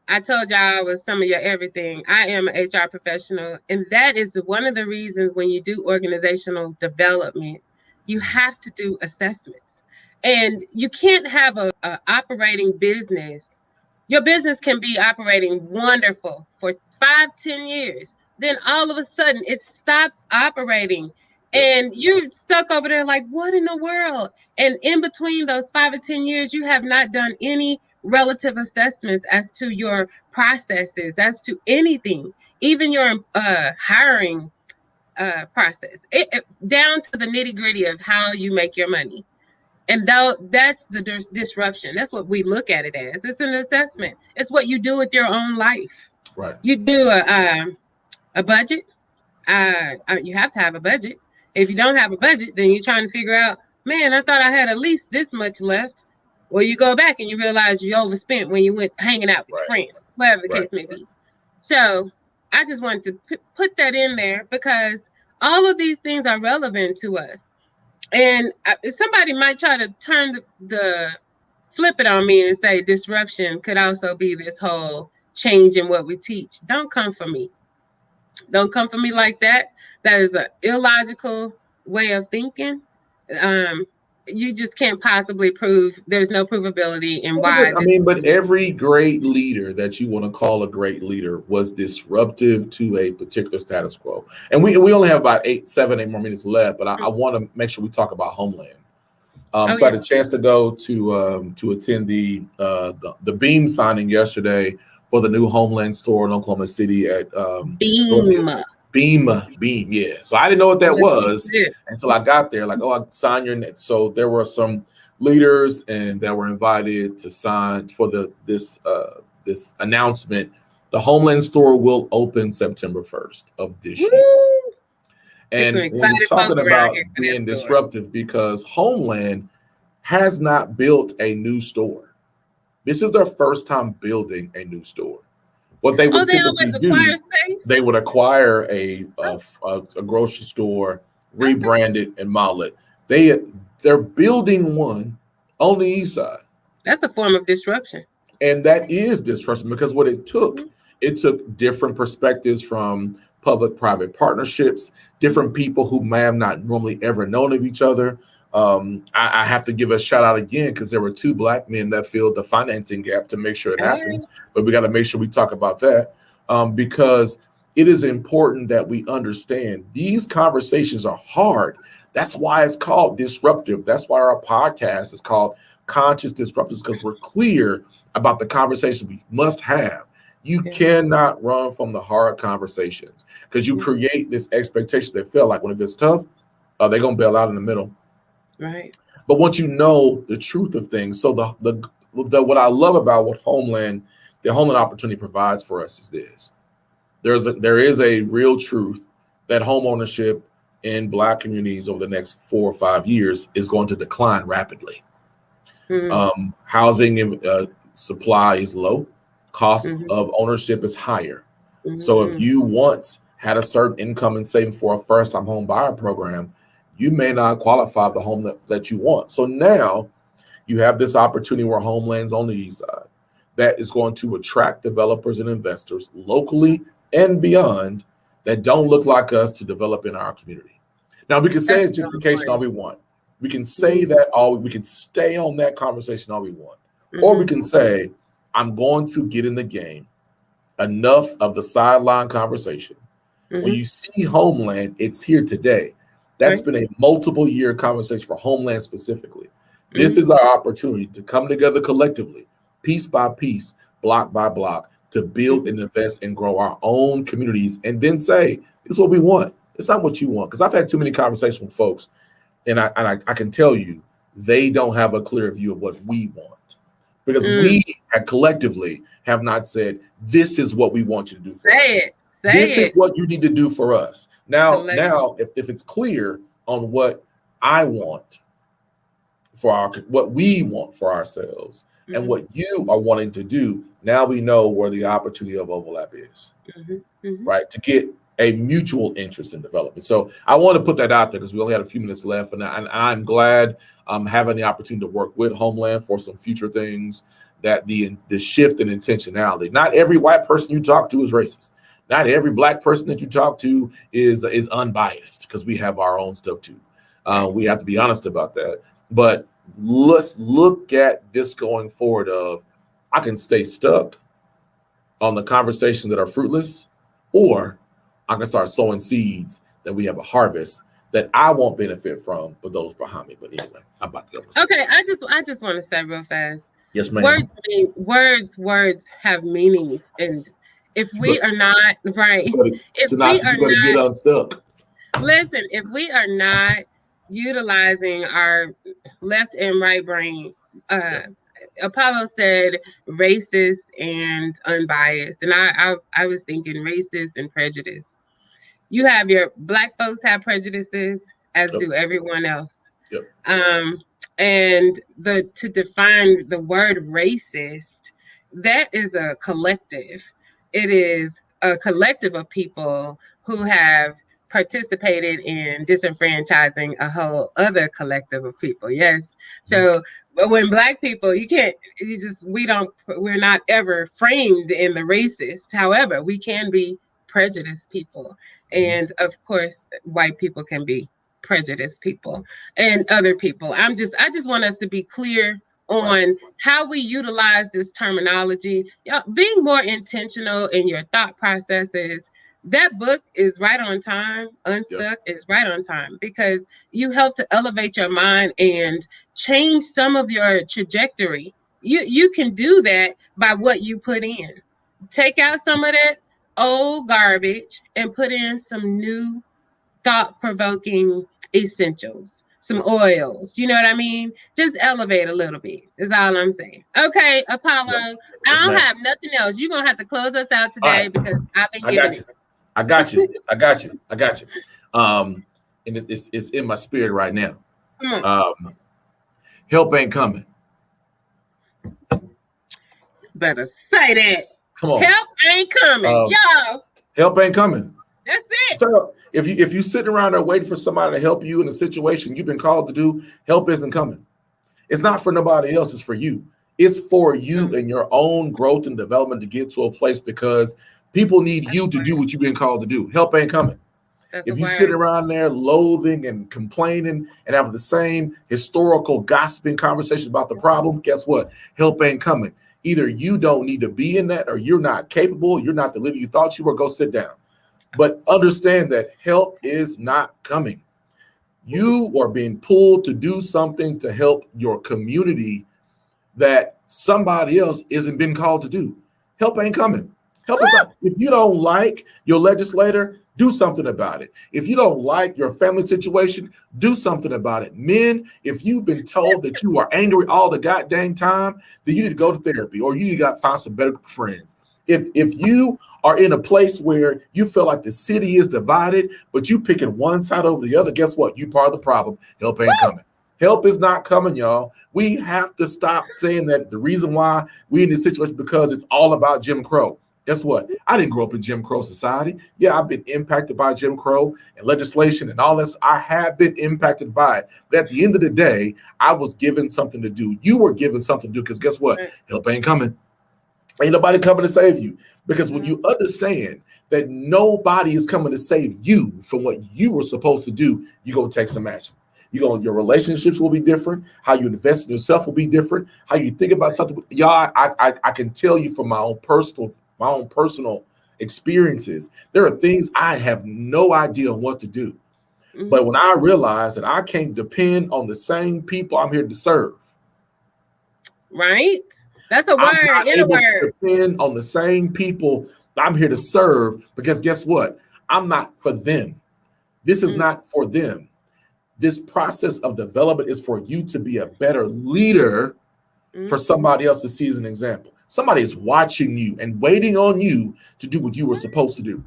I told y'all I was some of your everything. I am an HR professional, and that is one of the reasons when you do organizational development, you have to do assessments. And you can't have a operating business. Your business can be operating wonderful for 5-10 years. Then all of a sudden it stops operating. And you're stuck over there like, what in the world? And in between those 5 or 10 years, you have not done any relative assessments as to your processes, as to anything, even your hiring process, down to the nitty gritty of how you make your money. And that's the disruption. That's what we look at it as. It's an assessment. It's what you do with your own life. Right. You do a budget. You have to have a budget. If you don't have a budget, then you're trying to figure out, man, I thought I had at least this much left. Well, you go back and you realize you overspent when you went hanging out with friends, whatever the case may be. So I just wanted to put that in there because all of these things are relevant to us. And somebody might try to turn the flip it on me and say disruption could also be this whole change in what we teach. Don't come for me. Don't come for me like that. That is an illogical way of thinking. You just can't possibly prove. There's no provability in why. But every great leader that you want to call a great leader was disruptive to a particular status quo. And we only have about 8 more minutes left, but I want to make sure we talk about Homeland. I had a chance to go to attend the Beam signing yesterday for the new Homeland store in Oklahoma City at Beam, yeah. So I didn't know what that was until I got there. Like, I signed your net. So there were some leaders and that were invited to sign for this announcement. The Homeland store will open September 1st of this year. And we're talking about being disruptive because Homeland has not built a new store. This is their first time building a new store. What they would typically do, they would acquire a grocery store, rebrand it, and model it. They're building one on the east side. That's a form of disruption. And that is disruption because what it took different perspectives from public-private partnerships, different people who may have not normally ever known of each other. I have to give a shout out again because there were 2 Black men that filled the financing gap to make sure it happens. But we got to make sure we talk about that because it is important that we understand these conversations are hard. That's why it's called disruptive. That's why our podcast is called Conscious Disruptors, because we're clear about the conversation we must have. You cannot run from the hard conversations because you create this expectation that feel like when it gets tough, they're going to bail out in the middle. Right. But once you know the truth of things, so the what I love about what the Homeland opportunity provides for us is this. There is a real truth that home ownership in Black communities over the next 4 or 5 years is going to decline rapidly. Housing supply is low. Cost of ownership is higher. So if you once had a certain income and saving for a first-time home buyer program, you may not qualify for the home that you want. So now you have this opportunity where Homeland's on the east side that is going to attract developers and investors locally and beyond that don't look like us to develop in our community. Now, we can say it's gentrification all we want. We can say that we can stay on that conversation all we want. Or we can say, I'm going to get in the game. Enough of the sideline conversation. When you see Homeland, it's here today. That's been a multiple year conversation for Homeland specifically. This is our opportunity to come together collectively, piece by piece, block by block, to build and invest and grow our own communities and then say, this is what we want. It's not what you want. Because I've had too many conversations with folks and I can tell you, they don't have a clear view of what we want. Because we collectively have not said, this is what we want you to do for us. This is what you need to do for us. Now, if it's clear on what I want for what we want for ourselves and what you are wanting to do, now we know where the opportunity of overlap is, right? To get a mutual interest in development. So I want to put that out there because we only had a few minutes left, and I'm glad I'm having the opportunity to work with Homeland for some future things. That the shift in intentionality. Not every white person you talk to is racist. Not every Black person that you talk to is unbiased because we have our own stuff too. We have to be honest about that. But let's look at this going forward of I can stay stuck on the conversations that are fruitless, or I can start sowing seeds that we have a harvest that I won't benefit from, but those behind me. But anyway, I'm about to go. Okay, I just want to say real fast. Yes, ma'am. Words have meanings, and if we are not right, if we Tanasha, are you better get not unstuck. listen, if we are not utilizing our left and right brain, Apollo said racist and unbiased, and I was thinking racist and prejudice. You have your black folks have prejudices, as Yep. do everyone else. Yep. And to define the word racist, that is a collective. It is a collective of people who have participated in disenfranchising a whole other collective of people. Yes. So, but when black people, we're not ever framed in the racist. However, we can be prejudiced people. And of course, white people can be prejudiced people and other people. I just want us to be clear on how we utilize this terminology. Being more intentional in your thought processes. That book is right on time. Unstuck is right on time because you help to elevate your mind and change some of your trajectory. You can do that by what you put in. Take out some of that old garbage and put in some new thought-provoking essentials, some oils. You know what I mean? Just elevate a little bit is all I'm saying. Okay, Apollo, I don't have nothing else. You're going to have to close us out today because I've been giving it. I got you. And it's in my spirit right now. Come on. Help ain't coming. Better say that. Come on. Help ain't coming. Y'all. Help ain't coming. That's it. So if you sitting around there waiting for somebody to help you in a situation you've been called to do, help isn't coming. It's not for nobody else, it's for you. It's for you and your own growth and development to get to a place because people need you to do what you've been called to do. Help ain't coming. If you sit around there loathing and complaining and having the same historical gossiping conversations about the problem, guess what? Help ain't coming. Either you don't need to be in that or you're not capable, you're not the leader you thought you were, go sit down. But understand that help is not coming. You are being pulled to do something to help your community that somebody else isn't been called to do. Help ain't coming. Help is not. If you don't like your legislator, do something about it. If you don't like your family situation, do something about it. Men, if you've been told that you are angry all the goddamn time, then you need to go to therapy or you need to find some better friends. If you are in a place where you feel like the city is divided, but you picking one side over the other, guess what? You part of the problem. Help ain't coming. Help is not coming, y'all. We have to stop saying that the reason why we in this situation because it's all about Jim Crow. Guess what? I didn't grow up in Jim Crow society. Yeah, I've been impacted by Jim Crow and legislation and all this. I have been impacted by it. But at the end of the day, I was given something to do. You were given something to do because guess what? Help ain't coming. Ain't nobody coming to save you. Because when you understand that nobody is coming to save you from what you were supposed to do, you're going to take some action. Your relationships will be different. How you invest in yourself will be different. How you think about something. Y'all, I can tell you from my own personal experiences, there are things I have no idea on what to do. But when I realize that I can't depend on the same people I'm here to serve. Right? That's a word. In a word. Depend on the same people I'm here to serve because guess what? I'm not for them. This is not for them. This process of development is for you to be a better leader for somebody else to see as an example. Somebody is watching you and waiting on you to do what you were supposed to do.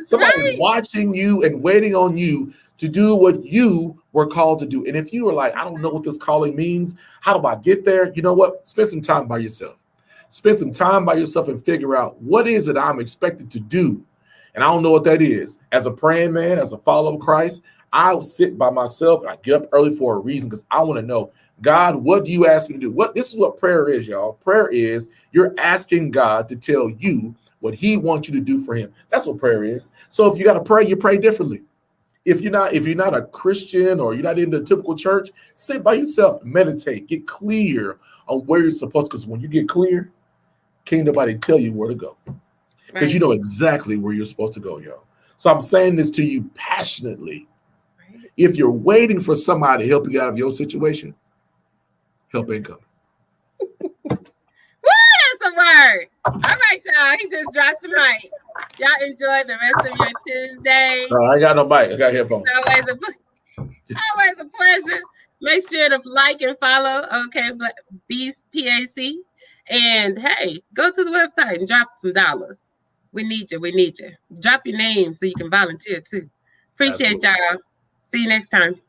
Somebody is watching you and waiting on you to do what you were called to do. And if you were like, I don't know what this calling means, how do I get there? You know what? Spend some time by yourself. Spend some time by yourself and figure out what is it I'm expected to do. And I don't know what that is. As a praying man, as a follower of Christ, I'll sit by myself and I get up early for a reason because I want to know, God, what do you ask me to do? This is what prayer is, y'all. Prayer is you're asking God to tell you what he wants you to do for him. That's what prayer is. So if you got to pray, you pray differently. If you're not a Christian or you're not in the typical church, sit by yourself, meditate, get clear on where you're supposed to. Because when you get clear, can't nobody tell you where to go. Because you know exactly where you're supposed to go, y'all. So I'm saying this to you passionately. If you're waiting for somebody to help you out of your situation, help ain't coming. That's a word. All right, y'all. He just dropped the mic. Y'all enjoy the rest of your Tuesday. I ain't got no mic. I got headphones. Always a pleasure. Make sure to like and follow OK Beast PAC. And hey, go to the website and drop some dollars. We need you. We need you. Drop your name so you can volunteer too. Appreciate y'all. See you next time.